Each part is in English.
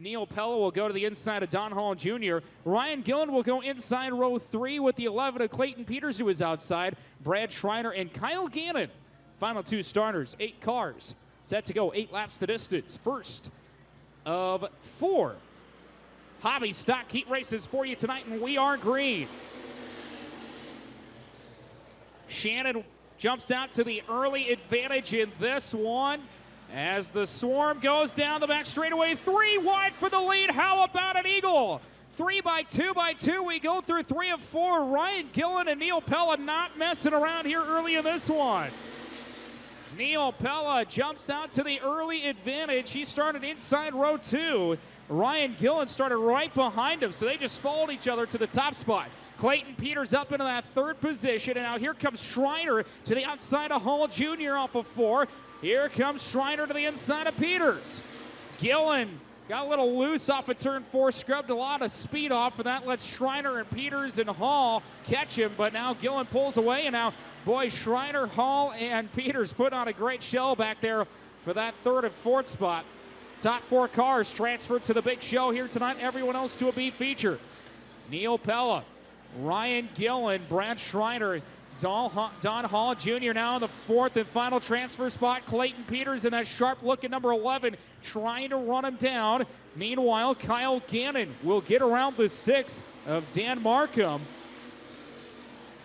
Neil Pella will go to the inside of Don Hall Jr. Ryan Gillen will go inside row 3 with the 11 of Clayton Peters, who is outside. Brad Schreiner and Kyle Gannon. Final 2 starters, 8 cars. Set to go, 8 laps to distance. First of 4 hobby stock heat races for you tonight, and we are green. Shannon jumps out to the early advantage in this one as the swarm goes down the back straightaway. 3 wide for the lead. How about an eagle? 3 by 2 by 2. We go through 3 of 4. Ryan Gillen and Neil Pella not messing around here early in this one. Neil Pella jumps out to the early advantage. He started inside row 2. Ryan Gillen started right behind him, so they just followed each other to the top spot. Clayton Peters up into that 3rd position, and now here comes Schreiner to the outside of Hall Jr. off of 4. Here comes Schreiner to the inside of Peters. Gillen got a little loose off of turn 4, scrubbed a lot of speed off, and that lets Schreiner and Peters and Hall catch him, but now Gillen pulls away, and now, boy, Schreiner, Hall, and Peters put on a great show back there for that 3rd and 4th spot. Top 4 cars transferred to the big show here tonight, everyone else to a B feature. Neil Pella, Ryan Gillen, Brad Schreiner, Don Hall Jr. now in the 4th and final transfer spot. Clayton Peters in that sharp-looking number 11 trying to run him down. Meanwhile, Kyle Gannon will get around the 6 of Dan Markham.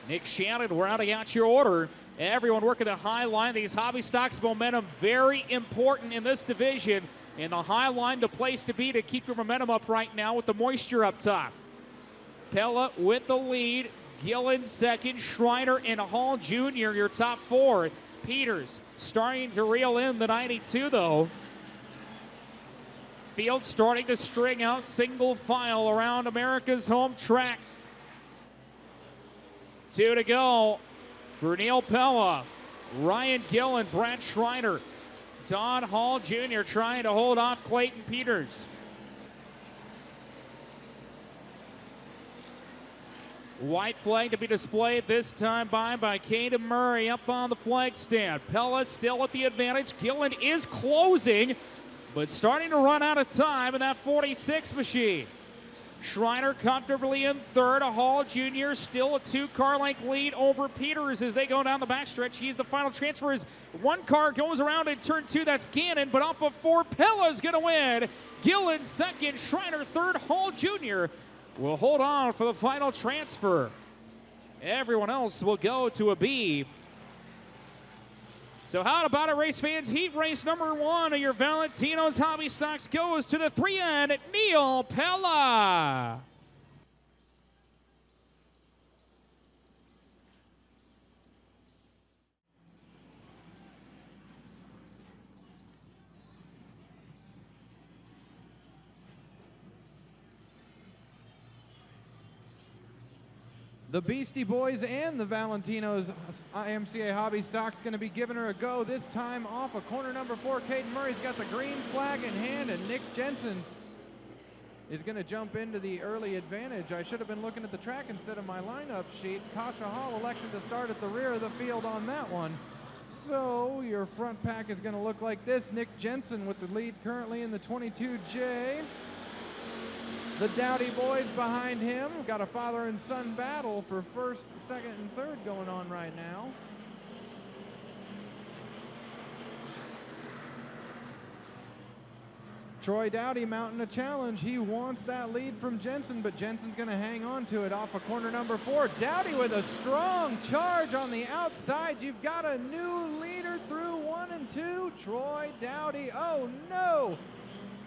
Nick Shannon rounding out your order. Everyone working the high line. These hobby stocks momentum very important in this division. And the high line, the place to be to keep your momentum up right now with the moisture up top. Pella with the lead. Gillen second, Schreiner and Hall Jr. your top 4. Peters starting to reel in the 92 though. Field starting to string out single file around America's home track. 2 to go for Neil Pella. Ryan Gillen, Brad Schreiner, Don Hall Jr. trying to hold off Clayton Peters. White flag to be displayed this time by Caden Murray up on the flag stand. Pella still at the advantage. Gillen is closing, but starting to run out of time in that 46 machine. Schreiner comfortably in 3rd. Hall Jr. still a 2-car length lead over Peters as they go down the backstretch. He's the final transfer as 1 car goes around in turn 2. That's Gannon, but off of 4, Pella's going to win. Gillen second, Schreiner 3rd, Hall Jr. will hold on for the final transfer. Everyone else will go to a B. So how about it, race fans? Heat race number 1 of your Valentino's Hobby Stocks goes to the 3N, Neil Pella. The Beastie Boys and the Valentino's IMCA Hobby Stock's going to be giving her a go, this time off of corner number 4. Caden Murray's got the green flag in hand, and Nick Jensen is going to jump into the early advantage. I should have been looking at the track instead of my lineup sheet. Kasha Hall elected to start at the rear of the field on that one. So your front pack is going to look like this. Nick Jensen with the lead currently in the 22J. The Dowdy boys behind him. Got a father and son battle for 1st, 2nd, and 3rd going on right now. Troy Dowdy mounting a challenge. He wants that lead from Jensen, but Jensen's going to hang on to it off of corner number 4. Dowdy with a strong charge on the outside. You've got a new leader through 1 and 2. Troy Dowdy. Oh no!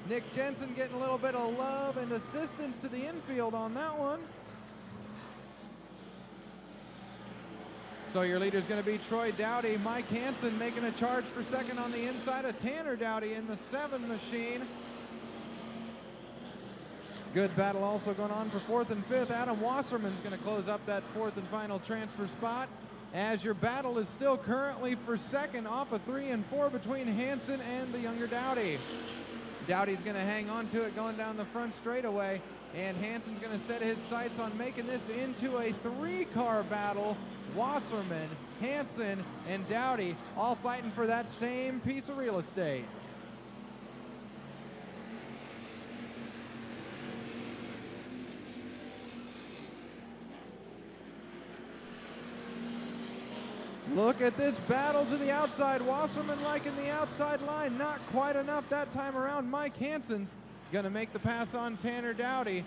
Nick Jensen getting a little bit of love and assistance to the infield on that one. So your leader is going to be Troy Dowdy. Mike Hansen making a charge for 2nd on the inside of Tanner Dowdy in the 7 machine. Good battle also going on for 4th and 5th. Adam Wasserman's going to close up that 4th and final transfer spot, as your battle is still currently for 2nd off of 3 and 4 between Hansen and the younger Dowdy. Dowdy's going to hang on to it going down the front straightaway, and Hansen's going to set his sights on making this into a 3-car battle. Wasserman, Hansen, and Dowdy all fighting for that same piece of real estate. Look at this battle to the outside. Wasserman liking the outside line. Not quite enough that time around. Mike Hansen's going to make the pass on Tanner Dowdy.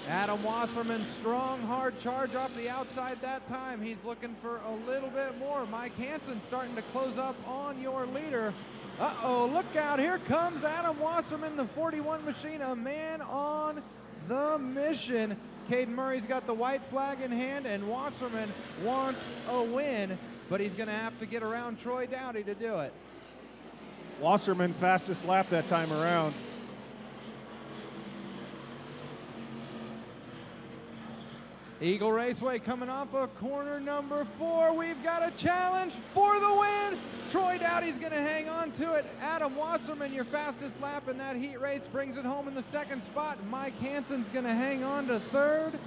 Adam Wasserman, strong, hard charge off the outside that time. He's looking for a little bit more. Mike Hansen starting to close up on your leader. Uh-oh, look out. Here comes Adam Wasserman, the 41 machine, a man on the mission. Caden Murray's got the white flag in hand, and Wasserman wants a win, but he's going to have to get around Troy Dowdy to do it. Wasserman fastest lap that time around. Eagle Raceway coming off of corner number 4. We've got a challenge for the win. Troy Dowdy's going to hang on to it. Adam Wasserman, your fastest lap in that heat race, brings it home in the 2nd spot. Mike Hansen's going to hang on to 3rd.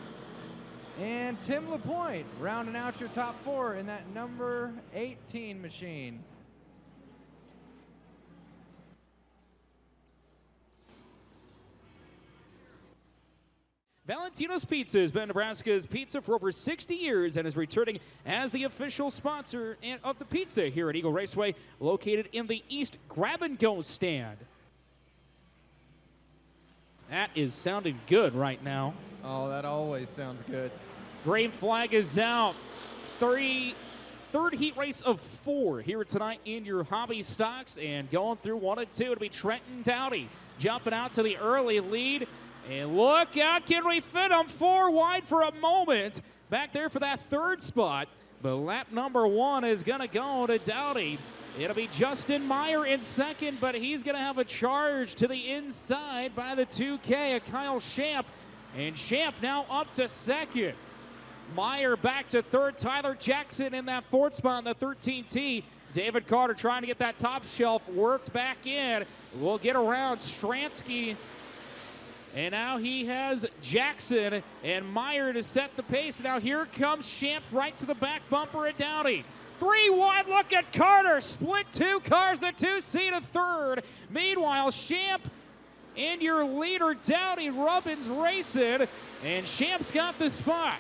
And Tim LaPointe rounding out your top 4 in that number 18 machine. Valentino's Pizza has been Nebraska's pizza for over 60 years and is returning as the official sponsor of the pizza here at Eagle Raceway, located in the East Grab-and-Go stand. That is sounding good right now. Oh, that always sounds good. Green flag is out. Third heat race of 4 here tonight in your hobby stocks, and going through 1 and 2 to be Trenton Dowdy jumping out to the early lead. And look out, can we fit him 4 wide for a moment back there for that 3rd spot. But lap number 1 is going to go to Dowdy. It'll be Justin Meyer in 2nd, but he's going to have a charge to the inside by the 2K of Kyle Shamp. And Shamp now up to 2nd. Meyer back to 3rd. Tyler Jackson in that 4th spot in the 13T. David Carter trying to get that top shelf worked back in. We'll get around Stransky. And now he has Jackson and Meyer to set the pace. Now here comes Shamp right to the back bumper at Dowdy. 3 wide, look at Carter. Split 2 cars, the 2C to 3rd. Meanwhile, Shamp and your leader, Dowdy, Rubbins racing. And Shamp's got the spot.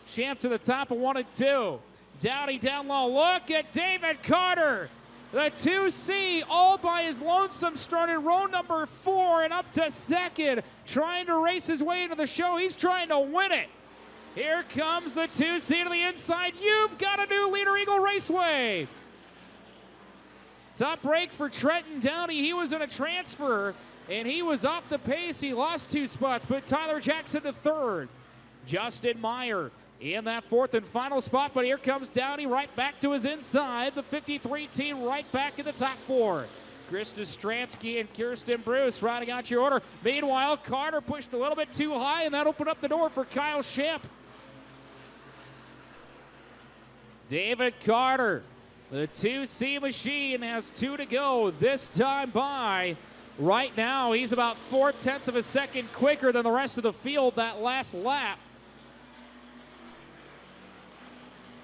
Shamp to the top of 1 and 2. Dowdy down low. Look at David Carter. The 2C all by his lonesome started row number 4 and up to 2nd, trying to race his way into the show. He's trying to win it. Here comes the 2C to the inside. You've got a new leader, Eagle Raceway. Top break for Trenton Dowdy. He was in a transfer, and he was off the pace. He lost 2 spots, but Tyler Jackson to 3rd. Justin Meyer in that 4th and final spot, but here comes Dowdy right back to his inside. The 53 team right back in the top 4. Krista Stransky and Kirsten Bruce rounding out your order. Meanwhile, Carter pushed a little bit too high, and that opened up the door for Kyle Shamp. David Carter, the 2C machine, has 2 to go this time by. Right now, he's about 0.4 of a second quicker than the rest of the field that last lap.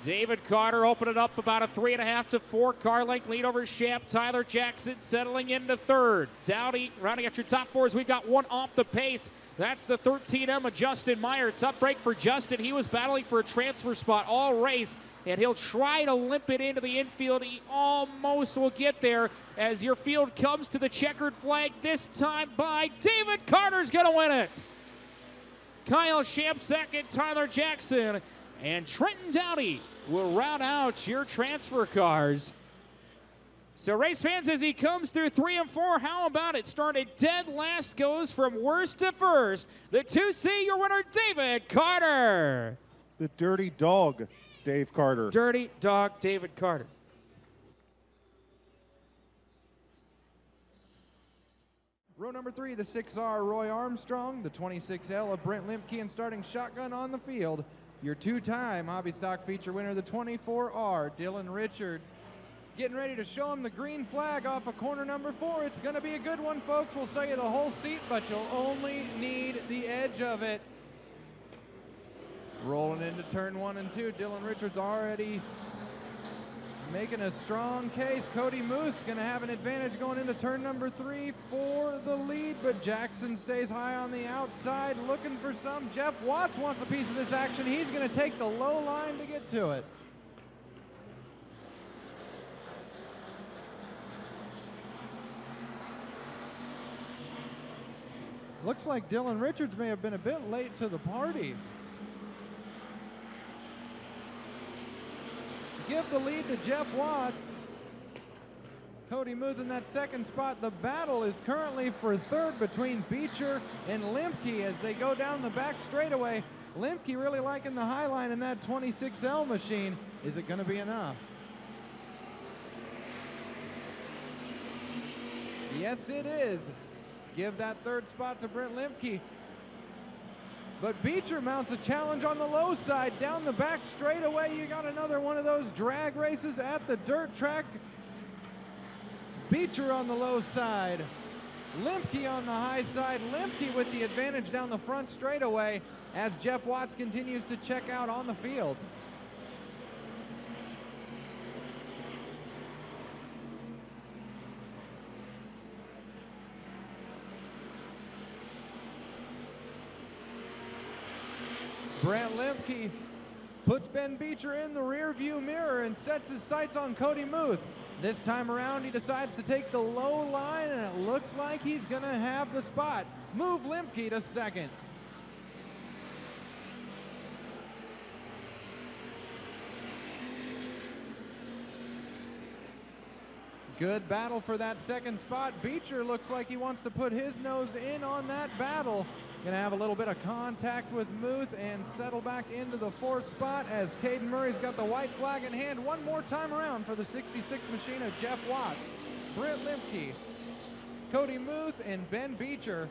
David Carter opening up about a 3.5 to 4 car length lead over Shamp. Tyler Jackson settling into 3rd. Dowdy rounding out your top 4 as we've got 1 off the pace. That's the 13M of Justin Meyer. Tough break for Justin. He was battling for a transfer spot all race, and he'll try to limp it into the infield. He almost will get there as your field comes to the checkered flag, this time by David Carter's going to win it. Kyle Shamp 2nd, Tyler Jackson, and Trenton Dowdy will round out your transfer cars. So race fans, as he comes through 3 and 4, how about it? Started dead last, goes from worst to first. The 2C, your winner, David Carter. The dirty dog, Dave Carter. Dirty dog, David Carter. Row number 3, the 6R, Roy Armstrong. The 26L of Brent Limke, and starting shotgun on the field, your 2-time Hobby Stock feature winner, the 24R, Dylan Richards. Getting ready to show him the green flag off of corner number 4. It's going to be a good one, folks. We'll sell you the whole seat, but you'll only need the edge of it. Rolling into turn 1 and 2. Dylan Richards already making a strong case. Cody Muth gonna have an advantage going into turn number 3 for the lead, but Jackson stays high on the outside looking for some. Jeff Watts wants a piece of this action. He's gonna take the low line to get to it. Looks like Dylan Richards may have been a bit late to the party. Give the lead to Jeff Watts. Cody Muth in that second spot. The battle is currently for third between Beecher and Limke as they go down the back straightaway. Limke really liking the high line in that 26L machine. Is it going to be enough? Yes, it is. Give that third spot to Brent Limke. But Beecher mounts a challenge on the low side. Down the back straightaway, you got another one of those drag races at the dirt track. Beecher on the low side. Limke on the high side. Limke with the advantage down the front straightaway as Jeff Watts continues to check out on the field. Brent Limke puts Ben Beecher in the rear view mirror and sets his sights on Cody Muth. This time around, he decides to take the low line, and it looks like he's going to have the spot. Move Limke to second. Good battle for that second spot. Beecher looks like he wants to put his nose in on that battle. Gonna have a little bit of contact with Muth and settle back into the fourth spot as Caden Murray's got the white flag in hand one more time around for the 66 machine of Jeff Watts. Brent Limke, Cody Muth, and Ben Beecher.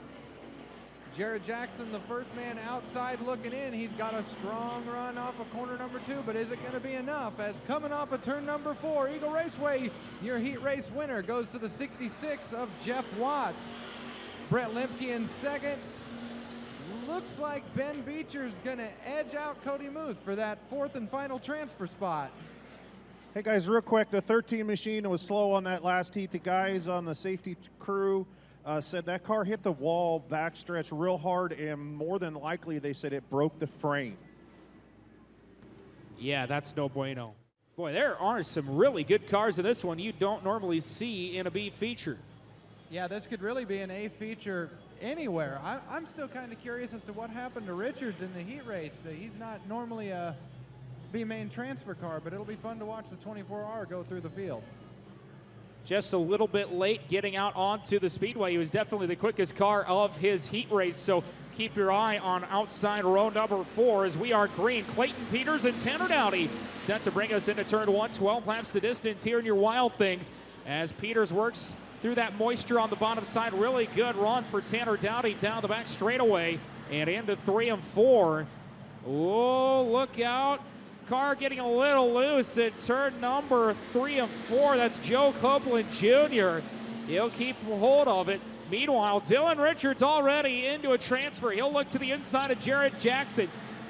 Jared Jackson, the first man outside looking in. He's got a strong run off of corner number 2, but is it gonna be enough? As coming off of turn number 4, Eagle Raceway, your heat race winner, goes to the 66 of Jeff Watts. Brent Limke in second. Looks like Ben Beecher's gonna edge out Cody Muth for that fourth and final transfer spot. Hey guys, real quick, the 13 machine was slow on that last heat. The guys on the safety crew said that car hit the wall backstretch real hard, and more than likely they said it broke the frame. Yeah, that's no bueno. Boy, there are some really good cars in this one you don't normally see in a B feature. Yeah, this could really be an A feature anywhere. I'm still kind of curious as to what happened to Richards in the heat race. He's not normally a B main transfer car, but it'll be fun to watch the 24R go through the field. Just a little bit late getting out onto the speedway. He was definitely the quickest car of his heat race, so keep your eye on outside row number 4 as we are green. Clayton Peters and Tanner Dowdy set to bring us into turn 1, 12 laps to distance here in your Wild Things as Peters works through that moisture on the bottom side. Really good run for Tanner Dowdy down the back straightaway and into 3 and 4. Oh, look out. Car getting a little loose at turn number 3 and 4. That's Joe Copeland Jr. He'll keep hold of it. Meanwhile, Dylan Richards already into a transfer. He'll look to the inside of Jared Jackson.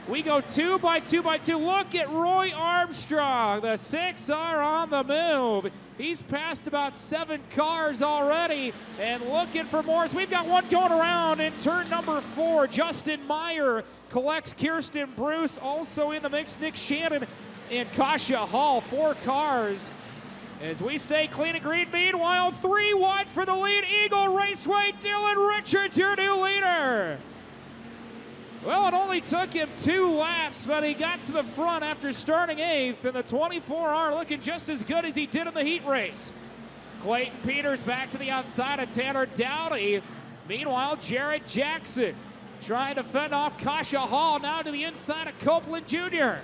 We go 2 by 2 by 2. Look at Roy Armstrong. The 6 are on the move. He's passed about 7 cars already and looking for more. So we've got one going around in turn number 4. Justin Meyer collects Kirsten Bruce. Also in the mix, Nick Shannon and Kasha Hall. 4 cars as we stay clean and green. Meanwhile, 3 wide for the lead. Eagle Raceway, Dylan Richards, your new leader. Well, it only took him 2 laps, but he got to the front after starting 8th, and the 24R looking just as good as he did in the heat race. Clayton Peters back to the outside of Tanner Dowdy. Meanwhile, Jared Jackson trying to fend off Kasha Hall, now to the inside of Copeland Jr.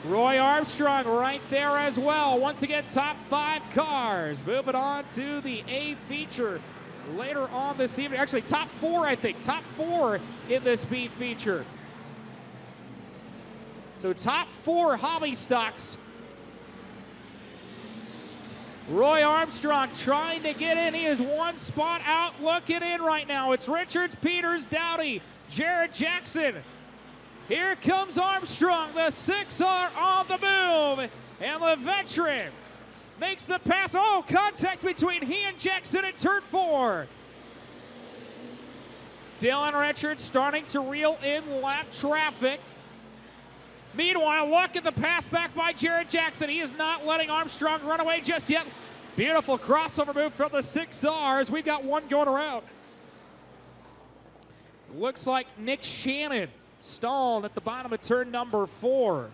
Roy Armstrong right there as well. Once again, top 5 cars. Moving on to the A feature later on this evening. Actually, top 4, I think. Top 4 in this B feature. So top 4 hobby stocks. Roy Armstrong trying to get in. He is 1 spot out, looking in right now. It's Richards, Peters, Dowdy, Jared Jackson. Here comes Armstrong. The 6 are on the move. And the veteran makes the pass. Oh, contact between he and Jackson in turn 4. Dylan Richards starting to reel in lap traffic. Meanwhile, look at the pass back by Jared Jackson. He is not letting Armstrong run away just yet. Beautiful crossover move from the 6Rs. We've got one going around. Looks like Nick Shannon stalled at the bottom of turn number 4.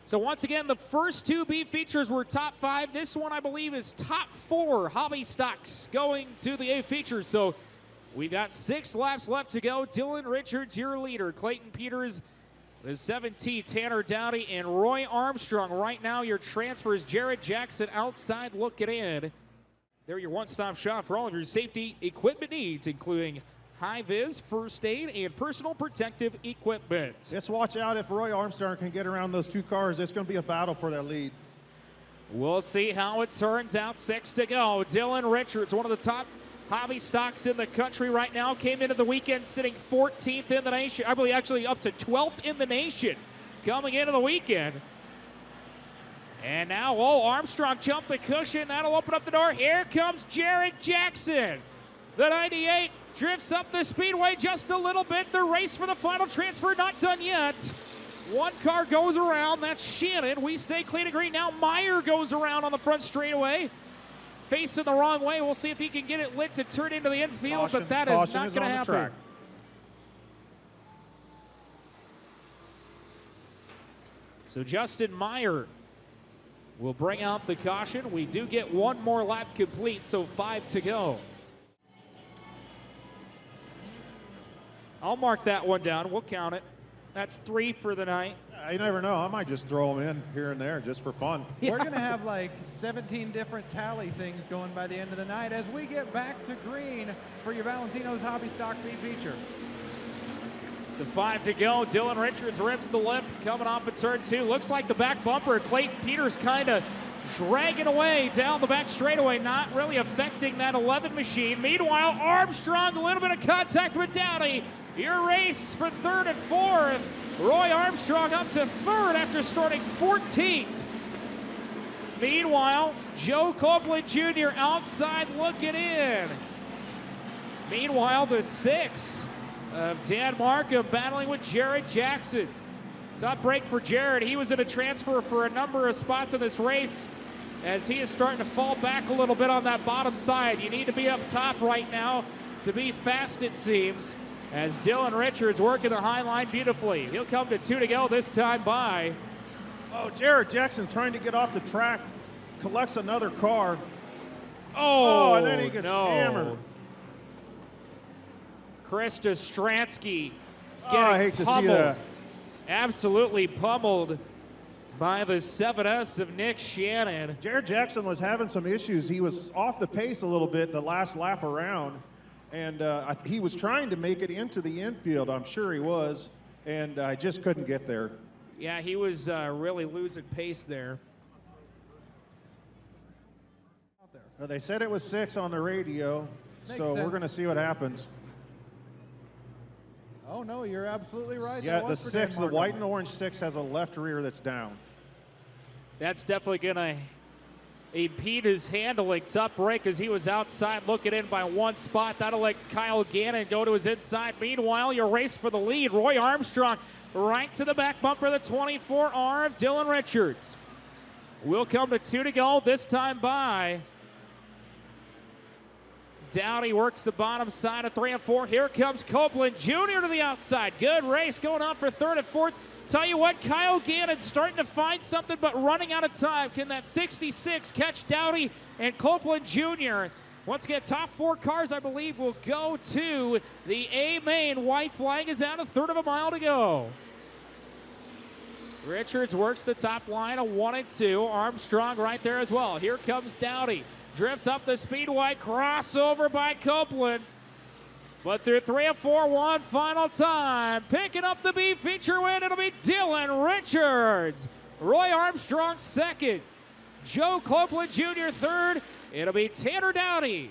So once again, the first 2 B features were top 5. This one, I believe, is top 4 hobby stocks going to the A features. So we've got 6 laps left to go. Dylan Richards, your leader. Clayton Peters, the 7T, Tanner Dowdy, and Roy Armstrong. Right now, your transfers, Jared Jackson outside looking in. They're your one-stop shop for all of your safety equipment needs, including high-vis, first aid, and personal protective equipment. Just watch out if Roy Armstrong can get around those 2 cars. It's going to be a battle for that lead. We'll see how it turns out. 6 to go. Dylan Richards, one of the top hobby stocks in the country right now, came into the weekend sitting 14th in the nation. I believe actually up to 12th in the nation coming into the weekend. And now, oh, Armstrong jumped the cushion. That'll open up the door. Here comes Jared Jackson. The 98 drifts up the speedway just a little bit. The race for the final transfer not done yet. One car goes around. That's Shannon. We stay clean and green. Now Meyer goes around on the front straightaway. Facing the wrong way. We'll see if he can get it lit to turn into the infield, but that is not going to happen. So Justin Meyer will bring out the caution. We do get one more lap complete, so 5 to go. I'll mark that one down. We'll count it. That's 3 for the night. You never know. I might just throw them in here and there just for fun. We're going to have like 17 different tally things going by the end of the night as we get back to green for your Valentino's Hobby Stock B feature. So 5 to go. Dylan Richards rips the lip coming off of turn 2. Looks like the back bumper. Clayton Peters kind of dragging away down the back straightaway, not really affecting that 11 machine. Meanwhile, Armstrong, a little bit of contact with Dowdy. Your race for 3rd and 4th. Roy Armstrong up to 3rd after starting 14th. Meanwhile, Joe Copeland Jr. outside looking in. Meanwhile, the 6 of Dan Markham battling with Jared Jackson. Tough break for Jared. He was in a transfer for a number of spots in this race as he is starting to fall back a little bit on that bottom side. You need to be up top right now to be fast, it seems, as Dylan Richards working the high line beautifully. He'll come to 2 to go this time by. Oh, Jared Jackson trying to get off the track, collects another car. Oh, and then he gets hammered. Krista Stransky Oh, I hate to see that. Absolutely pummeled by the 7S of Nick Shannon. Jared Jackson was having some issues. He was off the pace a little bit the last lap around, and he was trying to make it into the infield. I'm sure he was, and I just couldn't get there. Yeah, he was really losing pace there. They said it was 6 on the radio, so we're going to see what happens. Oh, no, you're absolutely right. Yeah, the 6, the white and orange 6 has a left rear that's down. That's definitely going to impede his handling. Tough break as he was outside looking in by 1 spot. That'll let Kyle Gannon go to his inside. Meanwhile, your race for the lead. Roy Armstrong right to the back bumper of the 24R of Dylan Richards. We'll come to 2 to go, this time by. Dowdy works the bottom side of 3 and 4. Here comes Copeland Jr. to the outside. Good race going on for 3rd and 4th. Tell you what, Kyle Gannon's starting to find something, but running out of time. Can that 66 catch Dowdy and Copeland Jr.? Once again, top 4 cars, I believe, will go to the A main. White flag is out, 1/3 of a mile to go. Richards works the top line of 1 and 2. Armstrong right there as well. Here comes Dowdy. Drifts up the speedway, crossover by Copeland. But through 3 and 4, one final time. Picking up the B feature win, it'll be Dylan Richards. Roy Armstrong 2nd. Joe Copeland Jr. 3rd. It'll be Tanner Dowdy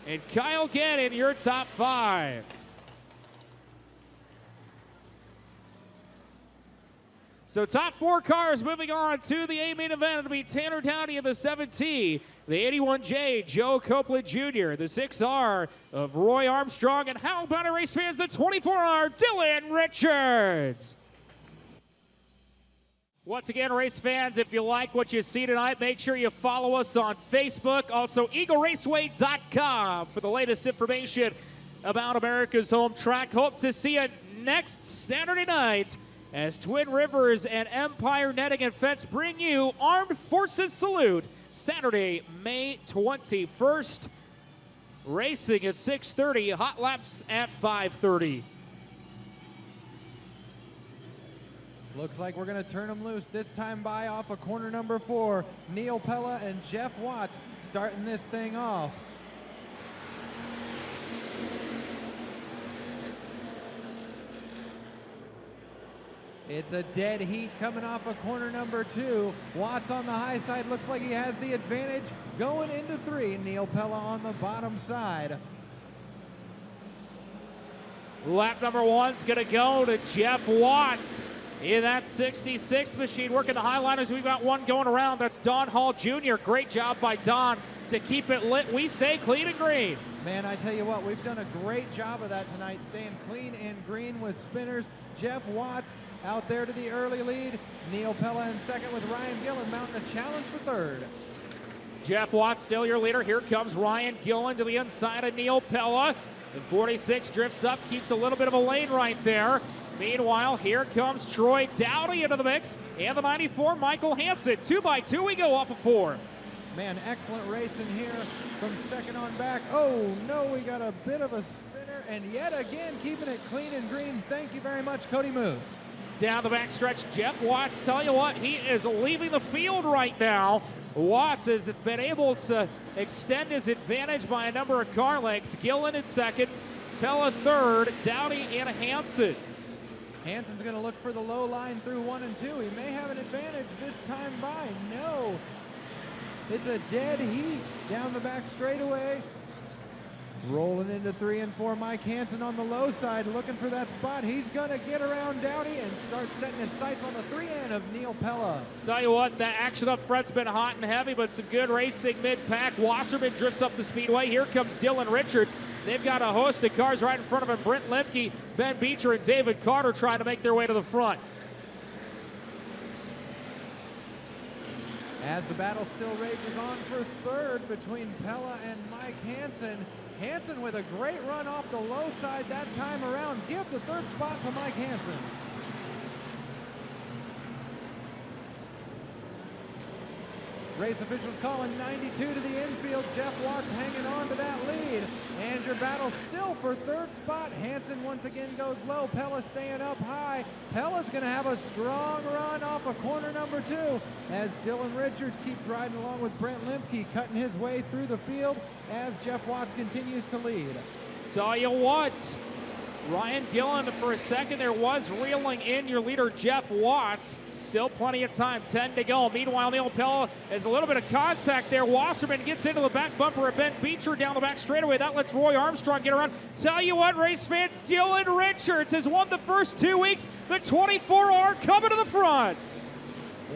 and Kyle Gannon, your top 5. So top 4 cars moving on to the A main event. It'll be Tanner Dowdy of the 7T, the 81J, Joe Copeland Jr., the 6R of Roy Armstrong, and how about it, race fans, the 24R, Dylan Richards. Once again, race fans, if you like what you see tonight, make sure you follow us on Facebook. Also, EagleRaceway.com for the latest information about America's home track. Hope to see you next Saturday night as Twin Rivers and Empire Netting and Fence bring you Armed Forces Salute, Saturday, May 21st. Racing at 6:30, hot laps at 5:30. Looks like we're going to turn them loose this time by off of corner number 4. Neil Pella and Jeff Watts starting this thing off. It's a dead heat coming off of corner number 2. Watts on the high side, looks like he has the advantage going into 3. Neil Pella on the bottom side. Lap number 1's gonna go to Jeff Watts in that 66 machine, working the highliners. We've got one going around. That's Don Hall Jr. Great job by Don to keep it lit. We stay clean and green. Man, I tell you what, we've done a great job of that tonight, staying clean and green with spinners. Jeff Watts out there to the early lead. Neil Pella in second with Ryan Gillen mounting a challenge for third. Jeff Watts still your leader. Here comes Ryan Gillen to the inside of Neil Pella. The 46 drifts up, keeps a little bit of a lane right there. Meanwhile, here comes Troy Dowdy into the mix, and the 94, Michael Hansen. 2x2, we go off of 4. Man, excellent racing here from second on back. Oh no, we got a bit of a spinner, and yet again keeping it clean and green. Thank you very much, Cody Move. Down the backstretch, Jeff Watts, tell you what, he is leaving the field right now. Watts has been able to extend his advantage by a number of car lengths. Gillen in second, Pella third, Dowdy and Hansen. Hansen's going to look for the low line through 1 and 2. He may have an advantage this time by. No. It's a dead heat down the back straightaway. Rolling into 3 and 4, Mike Hansen on the low side, looking for that spot. He's going to get around Dowdy and start setting his sights on the 3N of Neil Pella. Tell you what, the action up front's been hot and heavy, but some good racing mid-pack. Wasserman drifts up the speedway. Here comes Dylan Richards. They've got a host of cars right in front of him. Brent Lemke, Ben Beecher, and David Carter trying to make their way to the front. As the battle still rages on for third between Pella and Mike Hansen. Hansen with a great run off the low side that time around. Give the third spot to Mike Hansen. Race officials calling 92 to the infield. Jeff Watts hanging on to that lead. And your battle still for third spot. Hansen once again goes low. Pella staying up high. Pella's going to have a strong run off of corner number 2 as Dylan Richards keeps riding along with Brent Lemke, cutting his way through the field as Jeff Watts continues to lead. Tell you what, Ryan Gillen for a second there was reeling in your leader Jeff Watts. Still plenty of time, 10 to go. Meanwhile, Neil Pella has a little bit of contact there. Wasserman gets into the back bumper of Ben Beecher down the back straightaway. That lets Roy Armstrong get around. Tell you what, race fans, Dylan Richards has won the first 2 weeks. The 24R coming to the front.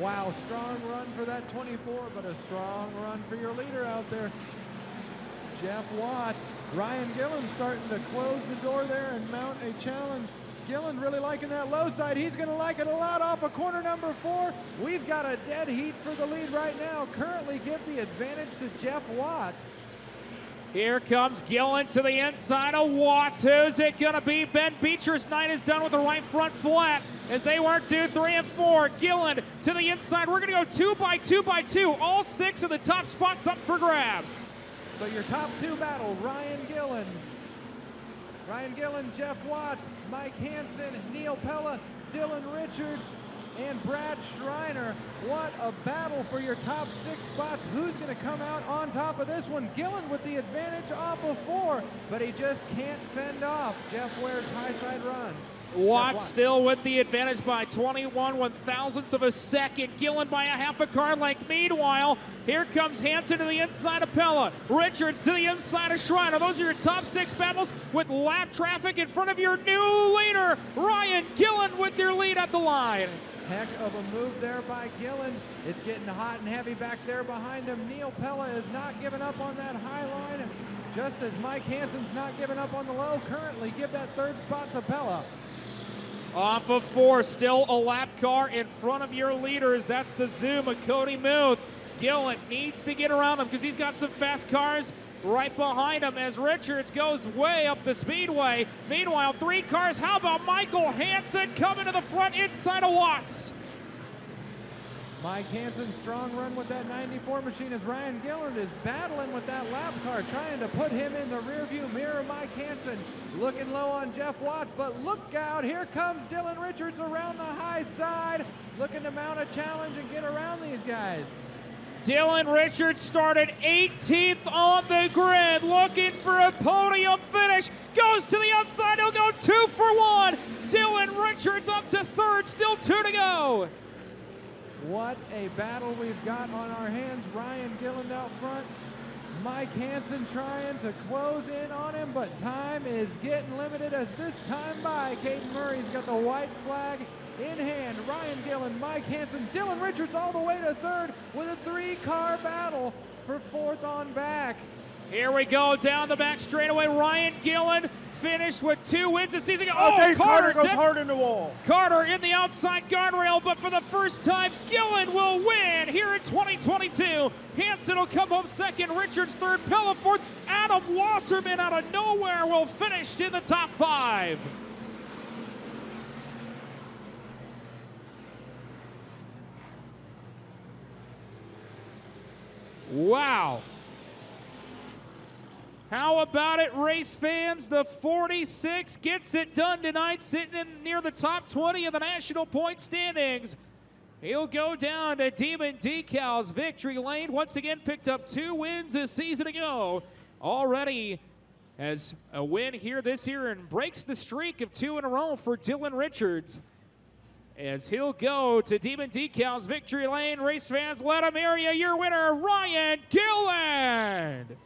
Wow, strong run for that 24, but a strong run for your leader out there, Jeff Watts. Ryan Gillen starting to close the door there and mount a challenge. Gillen really liking that low side. He's going to like it a lot off of corner number 4. We've got a dead heat for the lead right now. Currently give the advantage to Jeff Watts. Here comes Gillen to the inside of Watts. Who's it going to be? Ben Beecher's night is done with the right front flat as they work through 3 and 4. Gillen to the inside. We're going to go 2x2x2. All 6 of the top spots up for grabs. So your top 2 battle, Ryan Gillen, Jeff Watts, Mike Hansen, Neil Pella, Dylan Richards, and Brad Schreiner. What a battle for your top 6 spots. Who's going to come out on top of this one? Gillen with the advantage off of 4, but he just can't fend off Jeff Ware's high side run. Watts still with the advantage by 21 1/1000ths of a second. Gillen by a half a car length. Meanwhile, here comes Hansen to the inside of Pella. Richards to the inside of Schreiner. Those are your top 6 battles with lap traffic in front of your new leader, Ryan Gillen, with their lead at the line. Heck of a move there by Gillen. It's getting hot and heavy back there behind him. Neil Pella is not giving up on that high line, just as Mike Hansen's not giving up on the low. Currently, give that third spot to Pella. Off of 4, still a lap car in front of your leaders. That's the zoom of Cody Muth. Gillen needs to get around him because he's got some fast cars right behind him as Richards goes way up the speedway. Meanwhile, 3 cars. How about Michael Hansen coming to the front inside of Watts? Mike Hansen, strong run with that 94 machine as Ryan Gillen is battling with that lap car, trying to put him in the rearview mirror. Mike Hansen looking low on Jeff Watts, but look out, here comes Dylan Richards around the high side, looking to mount a challenge and get around these guys. Dylan Richards started 18th on the grid, looking for a podium finish. Goes to the outside, he'll go 2 for 1. Dylan Richards up to 3rd, still 2 to go. What a battle we've got on our hands. Ryan Gillen out front. Mike Hansen trying to close in on him, but time is getting limited as this time by. Caden Murray's got the white flag in hand. Ryan Gillen, Mike Hansen, Dylan Richards all the way to 3rd with a 3-car battle for 4th on back. Here we go down the back straightaway. Ryan Gillen finished with 2 wins this season. Oh, Dave Carter goes hard in the wall. Carter in the outside guardrail, but for the first time, Gillen will win here in 2022. Hansen will come home 2nd, Richards 3rd, Pella 4th. Adam Wasserman out of nowhere will finish in the top 5. Wow. How about it, race fans? The 46 gets it done tonight, sitting in near the top 20 of the national point standings. He'll go down to Demon Decals victory lane. Once again, picked up 2 wins a season ago. Already has a win here this year and breaks the streak of 2 in a row for Dylan Richards. As he'll go to Demon Decals victory lane. Race fans, let him hear you. Your winner, Ryan Gillen.